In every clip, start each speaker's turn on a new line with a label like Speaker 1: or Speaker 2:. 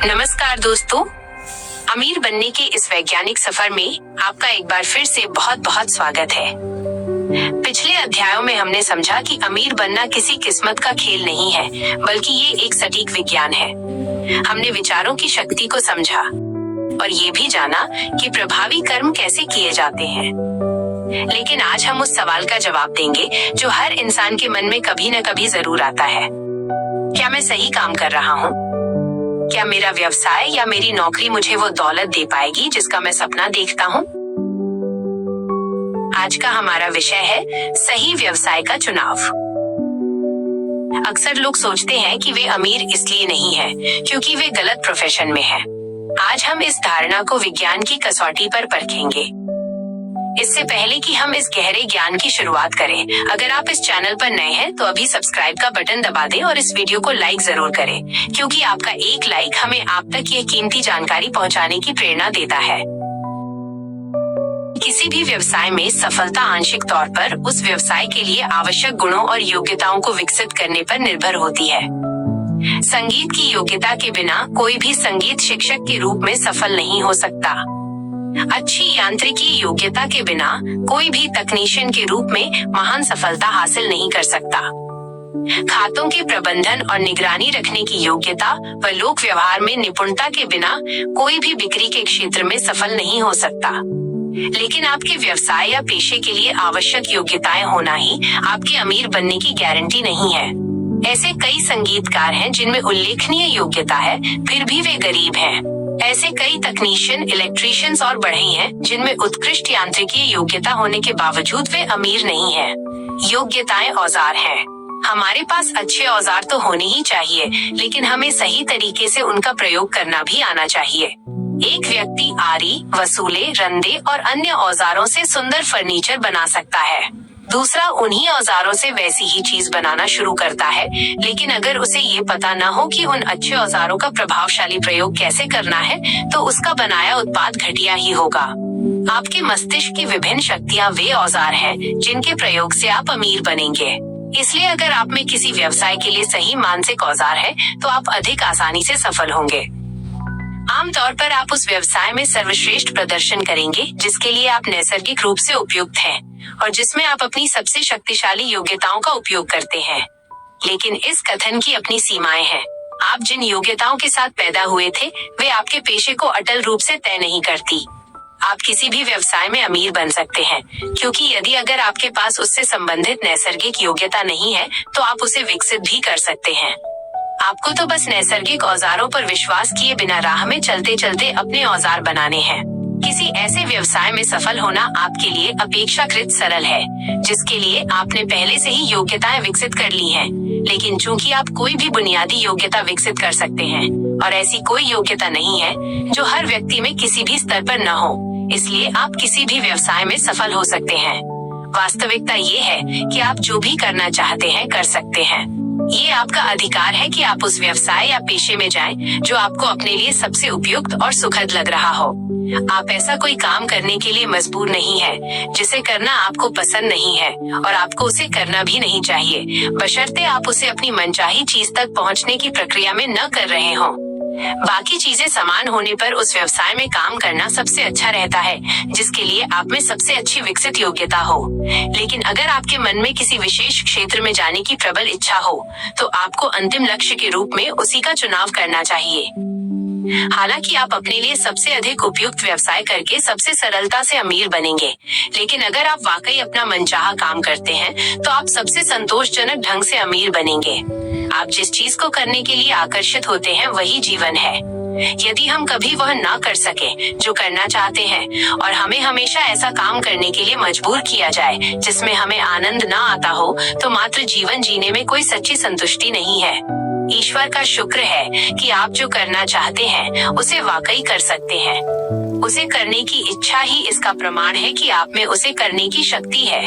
Speaker 1: नमस्कार दोस्तों, अमीर बनने के इस वैज्ञानिक सफर में आपका एक बार फिर से बहुत बहुत स्वागत है। पिछले अध्यायों में हमने समझा कि अमीर बनना किसी किस्मत का खेल नहीं है, बल्कि ये एक सटीक विज्ञान है। हमने विचारों की शक्ति को समझा और ये भी जाना कि प्रभावी कर्म कैसे किए जाते हैं। लेकिन आज हम उस सवाल का जवाब देंगे जो हर इंसान के मन में कभी न कभी जरूर आता है। क्या मैं सही काम कर रहा हूँ? क्या मेरा व्यवसाय या मेरी नौकरी मुझे वो दौलत दे पाएगी जिसका मैं सपना देखता हूँ? आज का हमारा विषय है सही व्यवसाय का चुनाव। अक्सर लोग सोचते हैं कि वे अमीर इसलिए नहीं हैं, क्योंकि वे गलत प्रोफेशन में हैं। आज हम इस धारणा को विज्ञान की कसौटी पर परखेंगे। इससे पहले कि हम इस गहरे ज्ञान की शुरुआत करें, अगर आप इस चैनल पर नए हैं तो अभी सब्सक्राइब का बटन दबा दें और इस वीडियो को लाइक जरूर करें, क्योंकि आपका एक लाइक हमें आप तक ये कीमती जानकारी पहुंचाने की प्रेरणा देता है। किसी भी व्यवसाय में सफलता आंशिक तौर पर उस व्यवसाय के लिए आवश्यक गुणों और योग्यताओं को विकसित करने पर निर्भर होती है। संगीत की योग्यता के बिना कोई भी संगीत शिक्षक के रूप में सफल नहीं हो सकता। अच्छी यांत्रिकी योग्यता के बिना कोई भी तकनीशियन के रूप में महान सफलता हासिल नहीं कर सकता। खातों के प्रबंधन और निगरानी रखने की योग्यता व लोक व्यवहार में निपुणता के बिना कोई भी बिक्री के क्षेत्र में सफल नहीं हो सकता। लेकिन आपके व्यवसाय या पेशे के लिए आवश्यक योग्यताएं होना ही आपके अमीर बनने की गारंटी नहीं है। ऐसे कई संगीतकार हैं जिनमें उल्लेखनीय योग्यता है, फिर भी वे गरीब हैं। ऐसे कई तकनीशियन, इलेक्ट्रीशियंस और बढ़ई हैं जिनमें उत्कृष्ट यांत्रिकी योग्यता होने के बावजूद वे अमीर नहीं हैं। योग्यताएं औजार हैं। हमारे पास अच्छे औजार तो होने ही चाहिए, लेकिन हमें सही तरीके से उनका प्रयोग करना भी आना चाहिए। एक व्यक्ति आरी, वसूले, रंदे और अन्य औजारों से सुंदर फर्नीचर बना सकता है। दूसरा उन्हीं औजारों से वैसी ही चीज बनाना शुरू करता है, लेकिन अगर उसे ये पता न हो कि उन अच्छे औजारों का प्रभावशाली प्रयोग कैसे करना है, तो उसका बनाया उत्पाद घटिया ही होगा। आपके मस्तिष्क की विभिन्न शक्तियाँ वे औजार हैं जिनके प्रयोग से आप अमीर बनेंगे। इसलिए अगर आप में किसी व्यवसाय के लिए सही मानसिक औजार है, तो आप अधिक आसानी से सफल होंगे। आमतौर पर आप उस व्यवसाय में सर्वश्रेष्ठ प्रदर्शन करेंगे जिसके लिए आप नैसर्गिक रूप से उपयुक्त हैं और जिसमें आप अपनी सबसे शक्तिशाली योग्यताओं का उपयोग करते हैं। लेकिन इस कथन की अपनी सीमाएं हैं। आप जिन योग्यताओं के साथ पैदा हुए थे, वे आपके पेशे को अटल रूप से तय नहीं करती। आप किसी भी व्यवसाय में अमीर बन सकते हैं, क्योंकि यदि अगर आपके पास उससे संबंधित नैसर्गिक योग्यता नहीं है, तो आप उसे विकसित भी कर सकते हैं। आपको तो बस नैसर्गिक औजारों पर विश्वास किए बिना राह में चलते चलते अपने औजार बनाने हैं। किसी ऐसे व्यवसाय में सफल होना आपके लिए अपेक्षाकृत सरल है, जिसके लिए आपने पहले से ही योग्यताएं विकसित कर ली हैं। लेकिन चूंकि आप कोई भी बुनियादी योग्यता विकसित कर सकते हैं और ऐसी कोई योग्यता नहीं है जो हर व्यक्ति में किसी भी स्तर पर न हो, इसलिए आप किसी भी व्यवसाय में सफल हो सकते हैं। वास्तविकता ये है कि आप जो भी करना चाहते हैं कर सकते हैं। ये आपका अधिकार है कि आप उस व्यवसाय या पेशे में जाएं जो आपको अपने लिए सबसे उपयुक्त और सुखद लग रहा हो। आप ऐसा कोई काम करने के लिए मजबूर नहीं है जिसे करना आपको पसंद नहीं है, और आपको उसे करना भी नहीं चाहिए, बशर्ते आप उसे अपनी मनचाही चीज तक पहुंचने की प्रक्रिया में न कर रहे हो। बाकी चीजें समान होने पर उस व्यवसाय में काम करना सबसे अच्छा रहता है जिसके लिए आप में सबसे अच्छी विकसित योग्यता हो। लेकिन अगर आपके मन में किसी विशेष क्षेत्र में जाने की प्रबल इच्छा हो, तो आपको अंतिम लक्ष्य के रूप में उसी का चुनाव करना चाहिए। हालांकि आप अपने लिए सबसे अधिक उपयुक्त व्यवसाय करके सबसे सरलता से अमीर बनेंगे, लेकिन अगर आप वाकई अपना मनचाहा काम करते हैं, तो आप सबसे संतोषजनक ढंग से अमीर बनेंगे। आप जिस चीज को करने के लिए आकर्षित होते हैं वही जीवन है। यदि हम कभी वह ना कर सके जो करना चाहते हैं और हमें हमेशा ऐसा काम करने के लिए मजबूर किया जाए जिसमें हमें आनंद ना आता हो, तो मात्र जीवन जीने में कोई सच्ची संतुष्टि नहीं है। ईश्वर का शुक्र है कि आप जो करना चाहते हैं उसे वाकई कर सकते हैं। उसे करने की इच्छा ही इसका प्रमाण है कि आप में उसे करने की शक्ति है।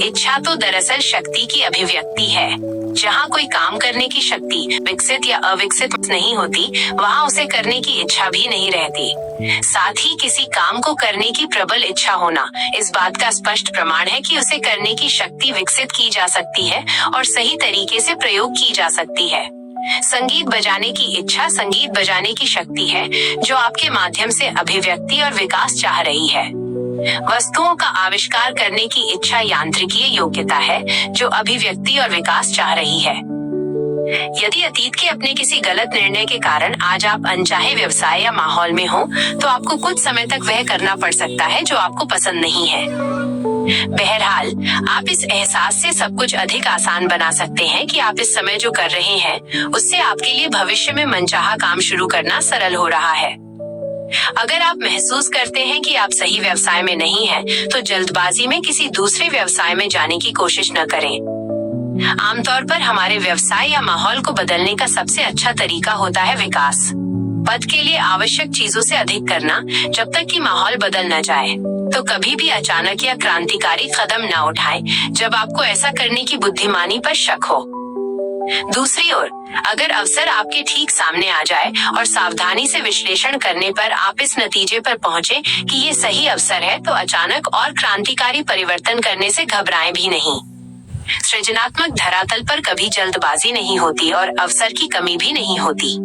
Speaker 1: इच्छा तो दरअसल शक्ति की अभिव्यक्ति है। जहाँ कोई काम करने की शक्ति विकसित या अविकसित नहीं होती, वहाँ उसे करने की इच्छा भी नहीं रहती। साथ ही किसी काम को करने की प्रबल इच्छा होना इस बात का स्पष्ट प्रमाण है कि उसे करने की शक्ति विकसित की जा सकती है और सही तरीके से प्रयोग की जा सकती है। संगीत बजाने की इच्छा संगीत बजाने की शक्ति है जो आपके माध्यम से अभिव्यक्ति और विकास चाह रही है। वस्तुओं का आविष्कार करने की इच्छा यांत्रिकीय योग्यता है जो अभिव्यक्ति और विकास चाह रही है। यदि अतीत के अपने किसी गलत निर्णय के कारण आज आप अनचाहे व्यवसाय या माहौल में हो, तो आपको कुछ समय तक वह करना पड़ सकता है जो आपको पसंद नहीं है। बहरहाल, आप इस एहसास से सब कुछ अधिक आसान बना सकते हैं कि आप इस समय जो कर रहे हैं उससे आपके लिए भविष्य में मनचाहा काम शुरू करना सरल हो रहा है। अगर आप महसूस करते हैं कि आप सही व्यवसाय में नहीं हैं, तो जल्दबाजी में किसी दूसरे व्यवसाय में जाने की कोशिश न करें। आमतौर पर हमारे व्यवसाय या माहौल को बदलने का सबसे अच्छा तरीका होता है विकास। पद के लिए आवश्यक चीजों से अधिक करना जब तक कि माहौल बदल न जाए। तो कभी भी अचानक या क्रांतिकारी कदम न उठाएं जब आपको ऐसा करने की बुद्धिमानी पर शक हो। दूसरी ओर, अगर अवसर आपके ठीक सामने आ जाए और सावधानी से विश्लेषण करने पर आप इस नतीजे पर पहुंचे कि ये सही अवसर है, तो अचानक और क्रांतिकारी परिवर्तन करने से घबराएं भी नहीं। सृजनात्मक धरातल पर कभी जल्दबाजी नहीं होती और अवसर की कमी भी नहीं होती।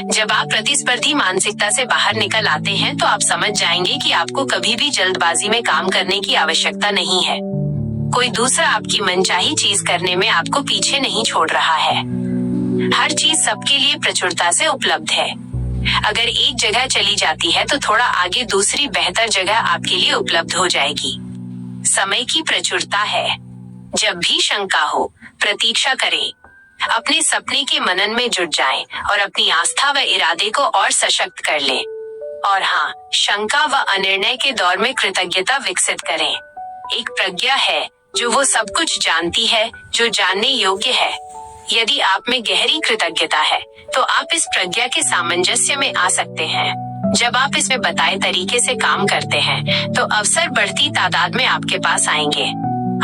Speaker 1: जब आप प्रतिस्पर्धी मानसिकता से बाहर निकल आते हैं तो आप समझ जाएंगे कि आपको कभी भी जल्दबाजी में काम करने की आवश्यकता नहीं है। कोई दूसरा आपकी मनचाही चीज करने में आपको पीछे नहीं छोड़ रहा है। हर चीज सबके लिए प्रचुरता से उपलब्ध है। अगर एक जगह चली जाती है तो थोड़ा आगे दूसरी बेहतर जगह आपके लिए उपलब्ध हो जाएगी। समय की प्रचुरता है। जब भी शंका हो, प्रतीक्षा करें। अपने सपने के मनन में जुट जाएं और अपनी आस्था व इरादे को और सशक्त कर लें। और हाँ, शंका व अनिर्णय के दौर में कृतज्ञता विकसित करें। एक प्रज्ञा है जो वो सब कुछ जानती है जो जानने योग्य है। यदि आप में गहरी कृतज्ञता है तो आप इस प्रज्ञा के सामंजस्य में आ सकते हैं। जब आप इसमें बताए तरीके से काम करते हैं तो अवसर बढ़ती तादाद में आपके पास आएंगे।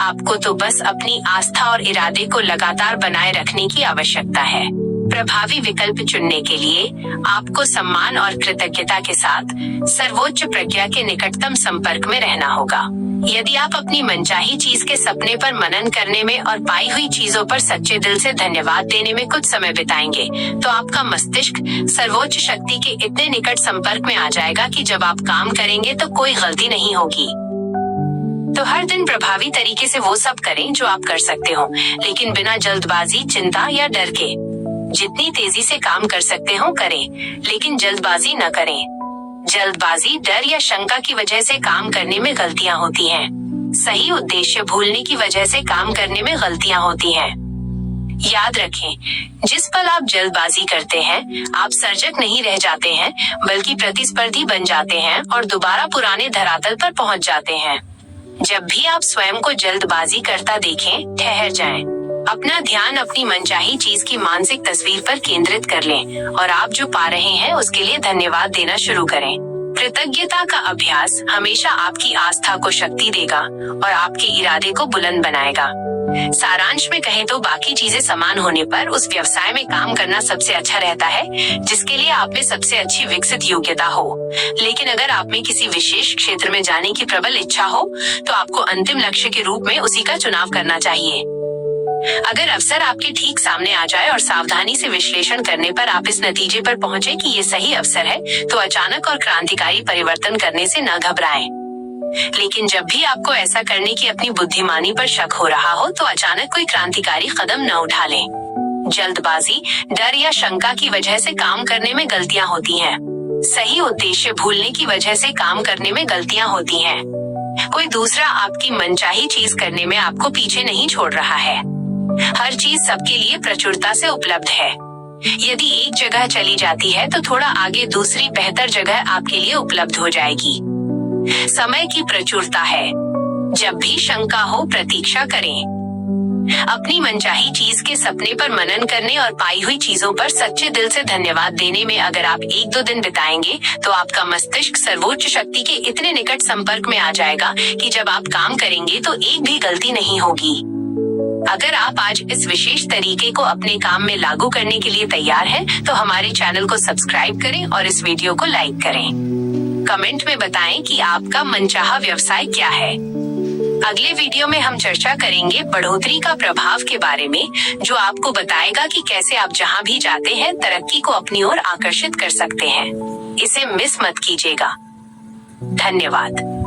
Speaker 1: आपको तो बस अपनी आस्था और इरादे को लगातार बनाए रखने की आवश्यकता है। प्रभावी विकल्प चुनने के लिए आपको सम्मान और कृतज्ञता के साथ सर्वोच्च प्रज्ञा के निकटतम संपर्क में रहना होगा। यदि आप अपनी मनचाही चीज के सपने पर मनन करने में और पाई हुई चीजों पर सच्चे दिल से धन्यवाद देने में कुछ समय बिताएंगे, तो आपका मस्तिष्क सर्वोच्च शक्ति के इतने निकट संपर्क में आ जाएगा कि जब आप काम करेंगे तो कोई गलती नहीं होगी। तो हर दिन प्रभावी तरीके से वो सब करें जो आप कर सकते हो, लेकिन बिना जल्दबाजी, चिंता या डर के। जितनी तेजी से काम कर सकते हो करें, लेकिन जल्दबाजी न करें। जल्दबाजी, डर या शंका की वजह से काम करने में गलतियां होती हैं। सही उद्देश्य भूलने की वजह से काम करने में गलतियां होती हैं। याद रखें, जिस पल आप जल्दबाजी करते हैं, आप सर्जक नहीं रह जाते हैं, बल्कि प्रतिस्पर्धी बन जाते हैं और दोबारा पुराने धरातल पर पहुंच जाते हैं। जब भी आप स्वयं को जल्दबाजी करता देखें, ठहर जाएं। अपना ध्यान अपनी मनचाही चीज की मानसिक तस्वीर पर केंद्रित कर लें और आप जो पा रहे हैं उसके लिए धन्यवाद देना शुरू करें। कृतज्ञता का अभ्यास हमेशा आपकी आस्था को शक्ति देगा और आपके इरादे को बुलंद बनाएगा। सारांश में कहें तो बाकी चीजें समान होने पर उस व्यवसाय में काम करना सबसे अच्छा रहता है जिसके लिए आप में सबसे अच्छी विकसित योग्यता हो। लेकिन अगर आप में किसी विशेष क्षेत्र में जाने की प्रबल इच्छा हो, तो आपको अंतिम लक्ष्य के रूप में उसी का चुनाव करना चाहिए। अगर अवसर आपके ठीक सामने आ जाए और सावधानी से विश्लेषण करने पर आप इस नतीजे पर पहुंचे कि ये सही अवसर है, तो अचानक और क्रांतिकारी परिवर्तन करने से न घबराएं। लेकिन जब भी आपको ऐसा करने की अपनी बुद्धिमानी पर शक हो रहा हो, तो अचानक कोई क्रांतिकारी कदम न उठा लें। जल्दबाजी, डर या शंका की वजह से काम करने में गलतियां होती हैं। सही उद्देश्य भूलने की वजह से काम करने में गलतियां होती हैं। कोई दूसरा आपकी मनचाही चीज करने में आपको पीछे नहीं छोड़ रहा है। हर चीज सबके लिए प्रचुरता से उपलब्ध है। यदि एक जगह चली जाती है तो थोड़ा आगे दूसरी बेहतर जगह आपके लिए उपलब्ध हो जाएगी। समय की प्रचुरता है। जब भी शंका हो, प्रतीक्षा करें। अपनी मनचाही चीज के सपने पर मनन करने और पाई हुई चीजों पर सच्चे दिल से धन्यवाद देने में अगर आप 1-2 दिन बिताएंगे, तो आपका मस्तिष्क सर्वोच्च शक्ति के इतने निकट संपर्क में आ जाएगा कि जब आप काम करेंगे तो एक भी गलती नहीं होगी। अगर आप आज इस विशेष तरीके को अपने काम में लागू करने के लिए तैयार हैं, तो हमारे चैनल को सब्सक्राइब करें और इस वीडियो को लाइक करें। कमेंट में बताएं कि आपका मनचाहा व्यवसाय क्या है। अगले वीडियो में हम चर्चा करेंगे बढ़ोतरी का प्रभाव के बारे में, जो आपको बताएगा कि कैसे आप जहां भी जाते हैं तरक्की को अपनी ओर आकर्षित कर सकते हैं। इसे मिस मत कीजिएगा। धन्यवाद।